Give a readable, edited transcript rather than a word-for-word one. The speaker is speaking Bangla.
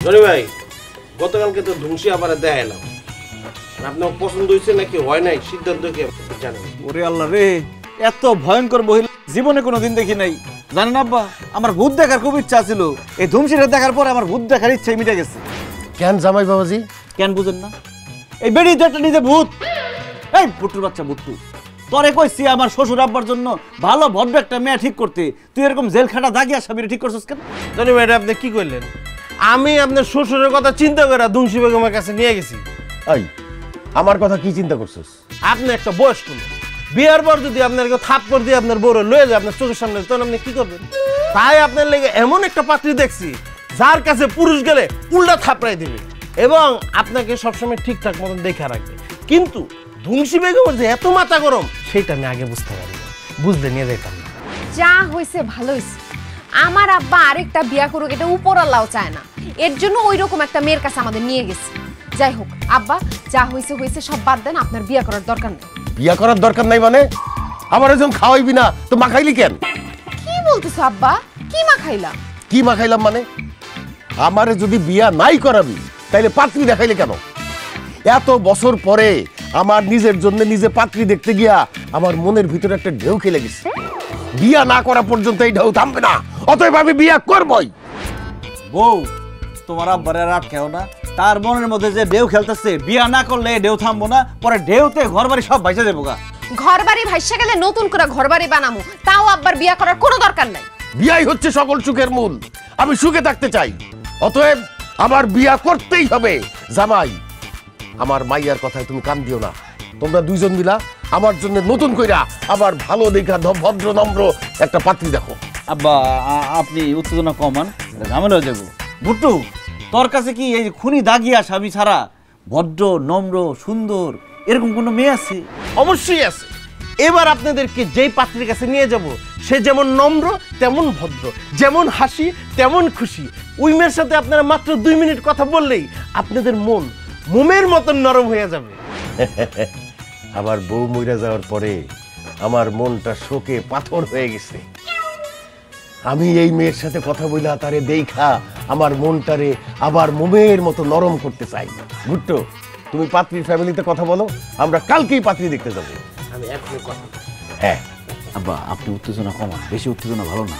জনি ভাই গতকালকে তো ধুমসি আবার দেখাইলাম, আপনার পছন্দ হয়েছে নাকি হয় নাই সিদ্ধান্ত কি জানেন? ওরে আল্লাহ রে, এত ভয়ঙ্কর মহিলা জীবনে কোনোদিন দেখি নাই। জানেন আব্বা, আমার ভূত দেখার খুব ইচ্ছা ছিল। এই ধুমসিটা দেখার পর আমার ভূত দেখার ইচ্ছা মিটে গেছে। কেন জামাই বাবাজি? কেন বুঝেন না? এই বেড়ি যেটা নিজে ভূত। এই বুট্টুর বাচ্চা বুট্টু, তোরে কইছি আমার শ্বশুর আব্বার জন্য ভালো ভদ্র একটা মেয়ে ঠিক করতে, তুই এরকম জেল খাটা দাগিয়া স্বামীরে ঠিক করছিস কেন? জনি ভাই আপনি কি করলেন? আমি আপনার শ্বশুরের কথা চিন্তা করে ধুমসি বেগমের কাছে নিয়ে গেছি। এই আমার কথা কি চিন্তা করছিস? আপনি একটা বয়স্ক লোক, বিয়ার পর যদি আপনার কেউ থাপ্পড় দিয়ে আপনার বউরে লয়ে যায় আপনার চোখের সামনে, তখন আপনি কি করবেন? তাই আপনার লেগে এমন একটা পাত্রী দেখছি যার কাছে পুরুষ গেলে উল্টা থাপড়াই দিবে এবং আপনাকে সবসময় ঠিকঠাক মতন দেখে রাখবে। কিন্তু ধুমসি বেগমের যে এত মাথা গরম সেটা আমি আগে বুঝতে পারি না, বুঝতে নিয়ে যেতাম না। যা হয়েছে ভালো হয়েছে। আমার আব্বা আরেকটা বিয়া করুক এটা উপর আল্লাহও চায় না, এর জন্য ওই রকম একটা মেয়ের কাছে আমাদের নিয়ে গেছে। যাই হোক আব্বা, যা হয়েছে হয়েছে, সব বাদ দেন, আপনার বিয়া করার দরকার নেই। বিয়া করার দরকার নাই মানে? আমার একজন খাওয়াইবি না তো মাখাইলি কেন? কি বলতেছো আব্বা? কি মা খাইলা? কি মাখাইলাম মানে? আমারে যদি বিয়া নাই করাবি তাইলে পাত্রী দেখাইলে কেন? এত বছর পরে আমার নিজের জন্য নিজে পাত্রী দেখতে গিয়া আমার মনের ভিতরে একটা ঢেউ খেলে গেছে। বিয়া না করা পর্যন্ত এই ঢেউ থামবে না, অতএব আমি বিয়া করবই। বউ, তোমার আব্বারে রাত খেও না। তার মনের মধ্যে যে ঢেউ খেলতেছে, বিয়া না করলে ঢেউ থামবো না, পরে ঢেউতে ঘর বাড়ি সব ভাইসা যাবো গা। ঘর বাড়ি ভাইসা গেলে নতুন করে ঘর বাড়ি বানামু, তাও আব্বার বিয়া করার কোনো দরকার নাই। বিয়াই হচ্ছে সকল সুখের মূল। আমি সুখে থাকতে চাই, অতএব আমার বিয়া করতেই হবে। জামাই, আমার মাইয়ার কথায় তুমি কান দিও না। তোমরা দুইজন মিলা আমার জন্য নতুন কইরা আবার ভালো দেখা ভদ্র নম্র একটা পাত্রী দেখো। আব্বা আপনি উত্তেজনা কমান, ঝামেলা হয়ে যাবো। বুট্টু, তোর কাছে কি এই খুনি দাগিয়া স্বামী ছাড়া ভদ্র নম্র সুন্দর এরকম কোনো মেয়ে আছে? অবশ্যই আছে। এবার আপনাদেরকে যেই পাত্রীর কাছে নিয়ে যাব সে যেমন নম্র তেমন ভদ্র, যেমন হাসি তেমন খুশি। ওই মেয়ের সাথে আপনারা মাত্র 2 মিনিট কথা বললেই আপনাদের মন মোমের মতন নরম হয়ে যাবে। আমার বউ মইরা যাওয়ার পরে আমার মনটা শোকে পাথর হয়ে গেছে। আমি এই মেয়ের সাথে কথা বইলা তারে দেখা আমার মনটারে আবার মোমের মতো নরম করতে চাই। ভুট্টো, তুমি পাত্রীর ফ্যামিলিতে কথা বলো, আমরা কালকেই পাত্রী দেখতে যাবো। আমি এখনই কথা। হ্যাঁ আব্বা আপনি উত্তেজনা কমান, বেশি উত্তেজনা ভালো না।